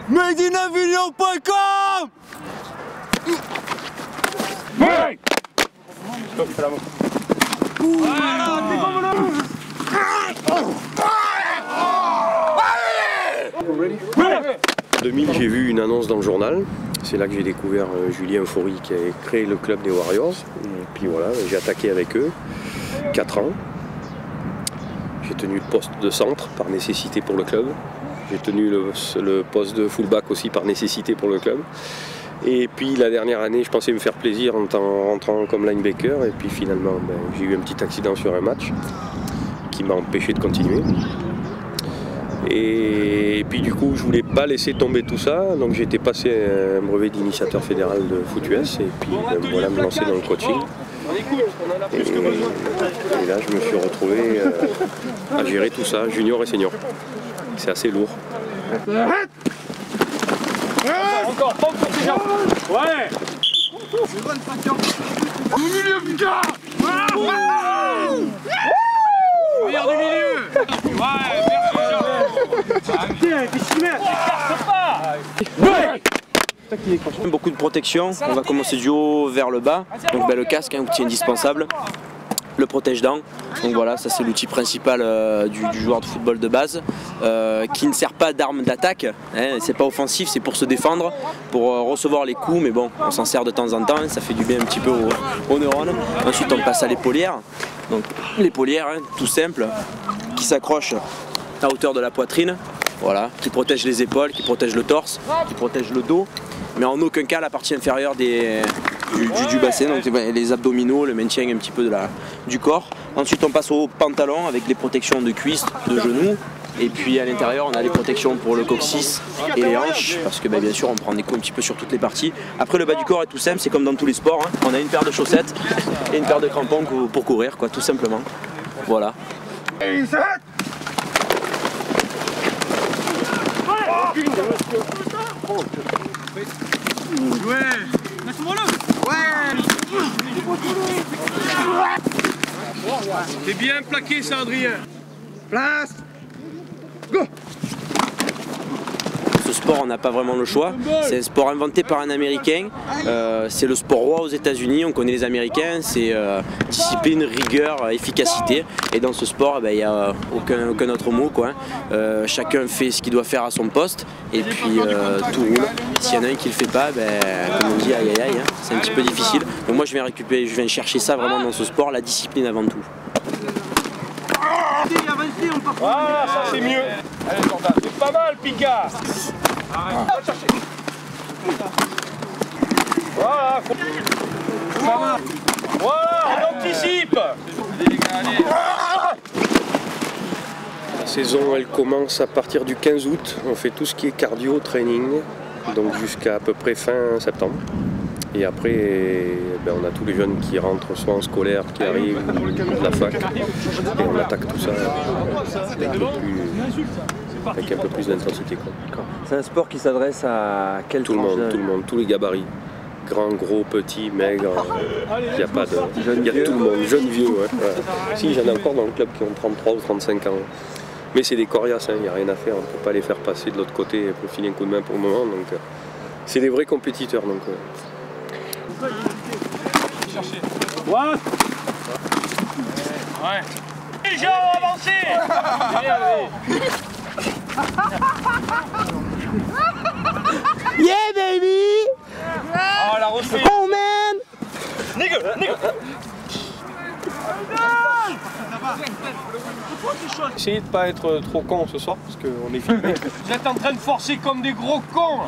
Madeinavignon.com. Ouais. En 2000, j'ai vu une annonce dans le journal. C'est là que j'ai découvert Julien Faury qui avait créé le club des Warriors. Et puis voilà, j'ai attaqué avec eux 4 ans. J'ai tenu le poste de centre par nécessité pour le club. J'ai tenu le poste de fullback aussi par nécessité pour le club. Et puis la dernière année, je pensais me faire plaisir en rentrant comme linebacker. Et puis finalement, j'ai eu un petit accident sur un match qui m'a empêché de continuer. Et puis du coup, je voulais pas laisser tomber tout ça, donc j'ai été passé un brevet d'initiateur fédéral de Foot US et puis voilà, me lancer dans le coaching. Et là, je me suis retrouvé à gérer tout ça, junior et senior. C'est assez lourd. Encore, pompe pour ces gens. Ouais. Au milieu, putain. Meilleur du milieu. Ouais, merci Jean. Putain, qu'est-ce qu'il met? T'écartes pas. Ouais. Beaucoup de protection, on va commencer du haut vers le bas, donc le casque, outil indispensable, le protège-dents, donc voilà, ça c'est l'outil principal du joueur de football de base, qui ne sert pas d'arme d'attaque, hein, c'est pas offensif, c'est pour se défendre, pour recevoir les coups, mais bon, on s'en sert de temps en temps, ça fait du bien un petit peu aux neurones. Ensuite on passe à l'épaulière, donc l'épaulière, hein, tout simple, qui s'accroche à hauteur de la poitrine, voilà, qui protège les épaules, qui protège le torse, qui protège le dos, mais en aucun cas la partie inférieure du bassin, donc les abdominaux, le maintien un petit peu du corps. Ensuite on passe au pantalon avec les protections de cuisses, de genoux, et puis à l'intérieur on a les protections pour le coccyx et les hanches, parce que bien sûr on prend des coups un petit peu sur toutes les parties. Après le bas du corps est tout simple, c'est comme dans tous les sports, hein. On a une paire de chaussettes et une paire de crampons pour courir, quoi, tout simplement. Voilà. Ouais. T'es bien plaqué ça, Adrien. Place. Go. Ce sport, on n'a pas vraiment le choix. C'est un sport inventé par un Américain. C'est le sport roi aux États-Unis. On connaît les Américains. C'est discipline, rigueur, efficacité. Et dans ce sport, il n'y a aucun autre mot, quoi. Chacun fait ce qu'il doit faire à son poste. Et puis tout roule. S'il y en a un qui ne le fait pas, comme on dit, aïe aïe aïe, hein, c'est un petit peu difficile. Donc moi, je viens chercher ça vraiment dans ce sport, la discipline avant tout. Ah, ça c'est mieux. Allez, Jordan, c'est pas mal, Pika. Va chercher. Voilà, ça va. Voilà, on anticipe. La saison, elle commence à partir du 15 août. On fait tout ce qui est cardio, training, donc jusqu'à peu près fin septembre. Et après, on a tous les jeunes qui rentrent soit en scolaire, qui arrivent, ou de la fac. Et on attaque tout ça avec un peu plus d'intensité. C'est un sport qui s'adresse à quel tout le monde, tous les gabarits. Grands, gros, petits, maigres, il n'y a pas de... Il y a tout le monde, jeunes, vieux. Ouais. Si, j'en ai encore dans le club qui ont 33 ou 35 ans. Mais c'est des coriaces, il n'y a rien à faire, on ne peut pas les faire passer de l'autre côté pour filer un coup de main pour le moment. Donc, c'est des vrais compétiteurs. Donc, Chercher. What? Ouais. Les gens ont avancé. Yeah baby! Oh la refait. Oh man! Nigga. essayez de ne pas être trop con ce soir parce qu'on est filmé. Vous êtes en train de forcer comme des gros cons.